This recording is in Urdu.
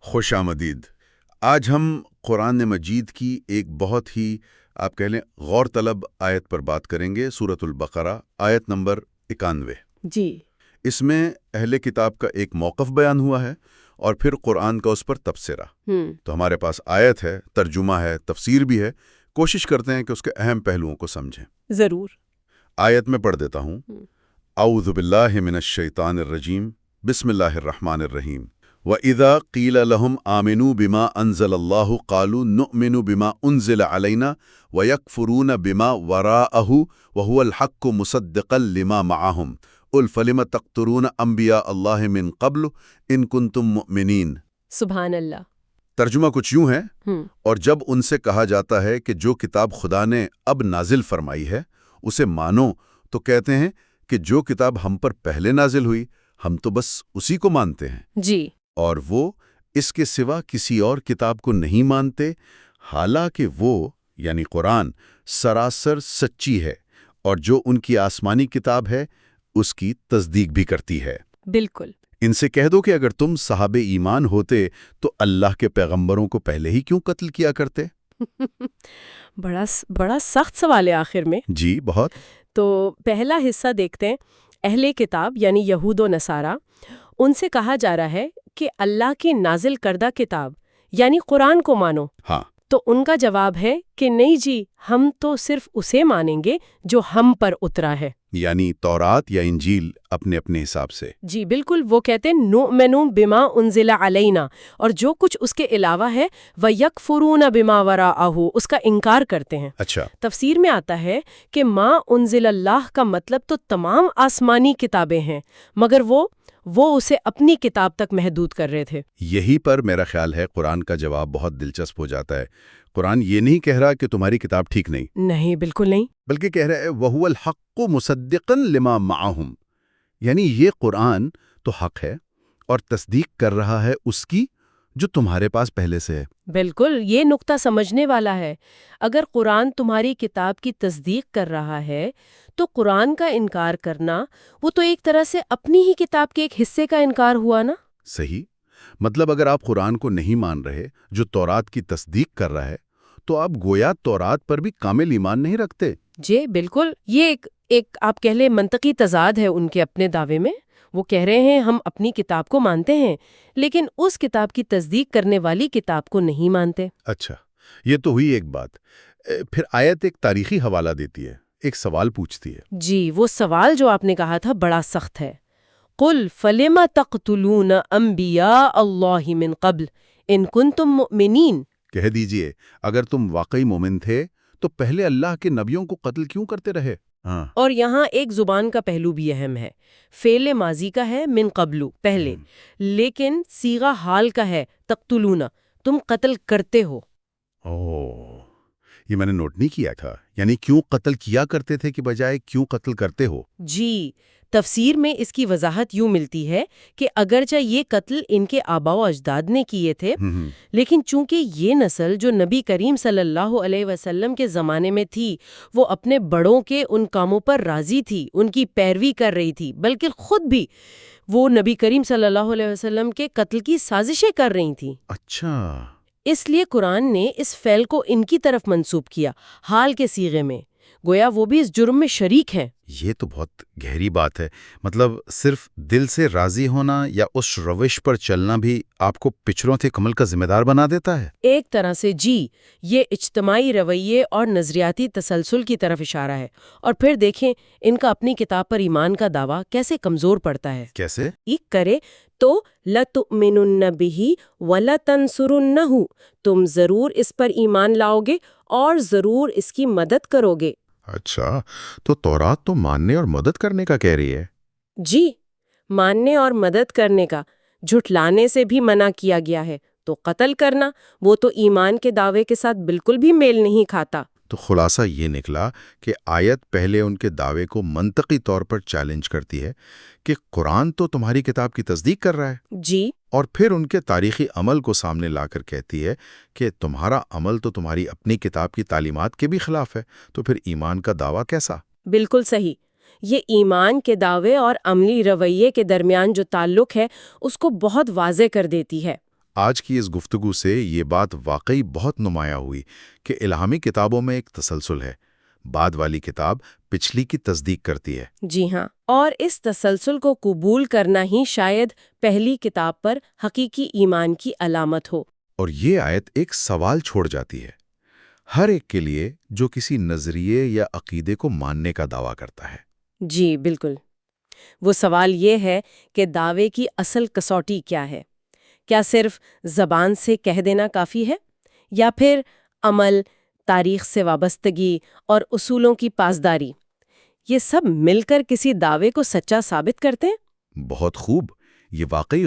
خوش آمدید۔ آج ہم قرآن مجید کی ایک بہت ہی آپ کہہ لیں غور طلب آیت پر بات کریں گے، سورۃ البقرہ آیت نمبر 91۔ جی، اس میں اہل کتاب کا ایک موقف بیان ہوا ہے اور پھر قرآن کا اس پر تبصرہ۔ تو ہمارے پاس آیت ہے، ترجمہ ہے، تفسیر بھی ہے، کوشش کرتے ہیں کہ اس کے اہم پہلوؤں کو سمجھیں۔ ضرور۔ آیت میں پڑھ دیتا ہوں۔ اعوذ باللہ من الشیطان الرجیم، بسم اللہ الرحمن الرحیم۔ وَإِذَا قِيلَ لَهُمْ آمِنُوا بِمَا أَنزَلَ اللَّهُ قَالُوا نُؤْمِنُ بِمَا أُنزِلَ عَلَيْنَا وَيَكْفُرُونَ بِمَا وَرَاءَهُ وَهُوَ الْحَقُّ مُصَدِّقًا لِمَا مَعَهُمْ قُلْ فَلِمَ تَقْتُلُونَ أَنبِيَاءَ اللَّهِ مِن قَبْلُ إِن كُنتُم مُؤْمِنِينَ۔ سبحان اللہ۔ ترجمہ کچھ یوں ہے، اور جب ان سے کہا جاتا ہے کہ جو کتاب خدا نے اب نازل فرمائی ہے اسے مانو، تو کہتے ہیں کہ جو کتاب ہم پر پہلے نازل ہوئی ہم تو بس اسی کو مانتے ہیں، جی، اور وہ اس کے سوا کسی اور کتاب کو نہیں مانتے، حالانکہ وہ یعنی قرآن سراسر سچی ہے اور جو ان کی آسمانی کتاب ہے اس کی تصدیق بھی کرتی ہے۔ بالکل۔ ان سے کہہ دو کہ اگر تم صاحب ایمان ہوتے تو اللہ کے پیغمبروں کو پہلے ہی کیوں قتل کیا کرتے؟ بڑا سخت سوال ہے آخر میں۔ جی بہت۔ تو پہلا حصہ دیکھتے ہیں۔ اہل کتاب یعنی یہود و نصارہ، ان سے کہا جا رہا ہے کہ اللہ کی نازل کردہ کتاب یعنی قرآن کو مانو۔ ہاں، تو ان کا جواب ہے کہ نہیں جی، ہم تو صرف اسے مانیں گے جو ہم پر اترا ہے، یعنی تورات یا انجیل اپنے اپنے حساب سے۔ جی بالکل۔ وہ کہتے ہیں نؤمن بما انزل علینا، اور جو کچھ اس کے علاوہ ہے وَيَكْفُرُونَ بِمَا وَرَاءَهُ، اس کا انکار کرتے ہیں۔ اچھا، تفسیر میں آتا ہے کہ ما انزل اللہ کا مطلب تو تمام آسمانی کتابیں ہیں، مگر وہ اسے اپنی کتاب تک محدود کر رہے تھے۔ یہی پر میرا خیال ہے قرآن کا جواب بہت دلچسپ ہو جاتا ہے۔ قرآن یہ نہیں کہہ رہا کہ تمہاری کتاب ٹھیک نہیں، نہیں، بالکل نہیں۔ بلکہ کہہ رہا ہے وَهُوَ الْحَقُّ مُصَدِّقًا لِمَا مَعَهُمْ، یعنی یہ قرآن تو حق ہے اور تصدیق کر رہا ہے اس کی جو تمہارے پاس پہلے سے ہے۔ بالکل، یہ نقطہ سمجھنے والا ہے۔ اگر قرآن تمہاری کتاب کی تصدیق کر رہا ہے تو قرآن کا انکار کرنا وہ تو ایک طرح سے اپنی ہی کتاب کے ایک حصے کا انکار ہوا نا۔ صحیح، مطلب اگر آپ قرآن کو نہیں مان رہے جو تورات کی تصدیق کر رہا ہے تو آپ گویا تورات پر بھی کامل ایمان نہیں رکھتے۔ جی بالکل، یہ ایک آپ کہہ لیں منطقی تضاد ہے ان کے اپنے دعوے میں۔ وہ کہہ رہے ہیں ہم اپنی کتاب کو مانتے ہیں لیکن اس کتاب کی تصدیق کرنے والی کتاب کو نہیں مانتے۔ اچھا، یہ تو ہوئی ایک بات۔ پھر آیت ایک تاریخی حوالہ دیتی ہے، ایک سوال پوچھتی ہے۔ جی، وہ سوال جو آپ نے کہا تھا بڑا سخت ہے۔ قُلْ فَلِمَ تَقْتُلُونَ أَنْبِيَاءَ اللَّهِ مِن قَبْلِ إِن كُنتُم مُؤْمِنِينَ۔ کہہ دیجئے اگر تم واقعی مومن تھے تو پہلے اللہ کے نبیوں کو قتل کیوں کرتے رہے؟ ہاں، اور یہاں ایک زبان کا پہلو بھی اہم ہے۔ فعل ماضی کا ہے من قبلو، پہلے، لیکن صیغہ حال کا ہے تقتلون، تم قتل کرتے ہو۔ یہ میں نے نوٹ نہیں کیا تھا، یعنی کیوں قتل کیا کرتے تھے کہ بجائے کیوں قتل کرتے ہو؟ جی، تفسیر میں اس کی وضاحت یوں ملتی ہے کہ اگرچہ یہ قتل ان کے آباء و اجداد نے کیے تھے، لیکن چونکہ یہ نسل جو نبی کریم صلی اللہ علیہ وسلم کے زمانے میں تھی، وہ اپنے بڑوں کے ان کاموں پر راضی تھی، ان کی پیروی کر رہی تھی، بلکہ خود بھی وہ نبی کریم صلی اللہ علیہ وسلم کے قتل کی سازشیں کر رہی تھیں۔ اچھا، اس لیے قرآن نے اس فعل کو ان کی طرف منسوب کیا، حال کے صیغے میں، گویا وہ بھی اس جرم میں شریک ہیں۔ یہ تو بہت گہری بات ہے۔ مطلب صرف دل سے راضی ہونا یا اس روش پر چلنا بھی آپ کو پچھڑوں تھے عمل کا ذمہ دار بنا دیتا ہے؟ ایک طرح سے جی، یہ اجتماعی رویے اور نظریاتی تسلسل کی طرف اشارہ ہے۔ اور پھر دیکھیں ان کا اپنی کتاب پر ایمان کا دعویٰ کیسے کمزور پڑتا ہے۔ کیسے؟ ایک کرے تو لَتُؤْمِنُنَّ بِهِ وَلَتَنْصُرُنَّهُ، تم ضرور اس پر ایمان لاؤ گے اور ضرور اس کی مدد کرو گے۔ اچھا، تو تورات تو ماننے اور مدد کرنے کا کہہ رہی ہے۔ جی، ماننے اور مدد کرنے کا، جھٹلانے سے بھی منع کیا گیا ہے، تو قتل کرنا وہ تو ایمان کے دعوے کے ساتھ بالکل بھی میل نہیں کھاتا۔ تو خلاصہ یہ نکلا کہ آیت پہلے ان کے دعوے کو منطقی طور پر چیلنج کرتی ہے کہ قرآن تو تمہاری کتاب کی تصدیق کر رہا ہے، جی، اور پھر ان کے تاریخی عمل کو سامنے لا کر کہتی ہے کہ تمہارا عمل تو تمہاری اپنی کتاب کی تعلیمات کے بھی خلاف ہے، تو پھر ایمان کا دعویٰ کیسا؟ بالکل صحیح۔ یہ ایمان کے دعوے اور عملی رویے کے درمیان جو تعلق ہے اس کو بہت واضح کر دیتی ہے۔ آج کی اس گفتگو سے یہ بات واقعی بہت نمایاں ہوئی کہ الہامی کتابوں میں ایک تسلسل ہے، بعد والی کتاب پچھلی کی تصدیق کرتی ہے۔ جی ہاں، اور اس تسلسل کو قبول کرنا ہی شاید پہلی کتاب پر حقیقی ایمان کی علامت ہو۔ اور یہ آیت ایک سوال چھوڑ جاتی ہے ہر ایک کے لیے جو کسی نظریے یا عقیدے کو ماننے کا دعویٰ کرتا ہے۔ جی بالکل، وہ سوال یہ ہے کہ دعوے کی اصل کسوٹی کیا ہے؟ کیا صرف زبان سے کہہ دینا کافی ہے؟ یا پھر عمل، تاریخ سے وابستگی اور اصولوں کی پاسداری، یہ سب مل کر کسی دعوے کو سچا ثابت کرتے ہیں؟ بہت خوب، یہ واقعی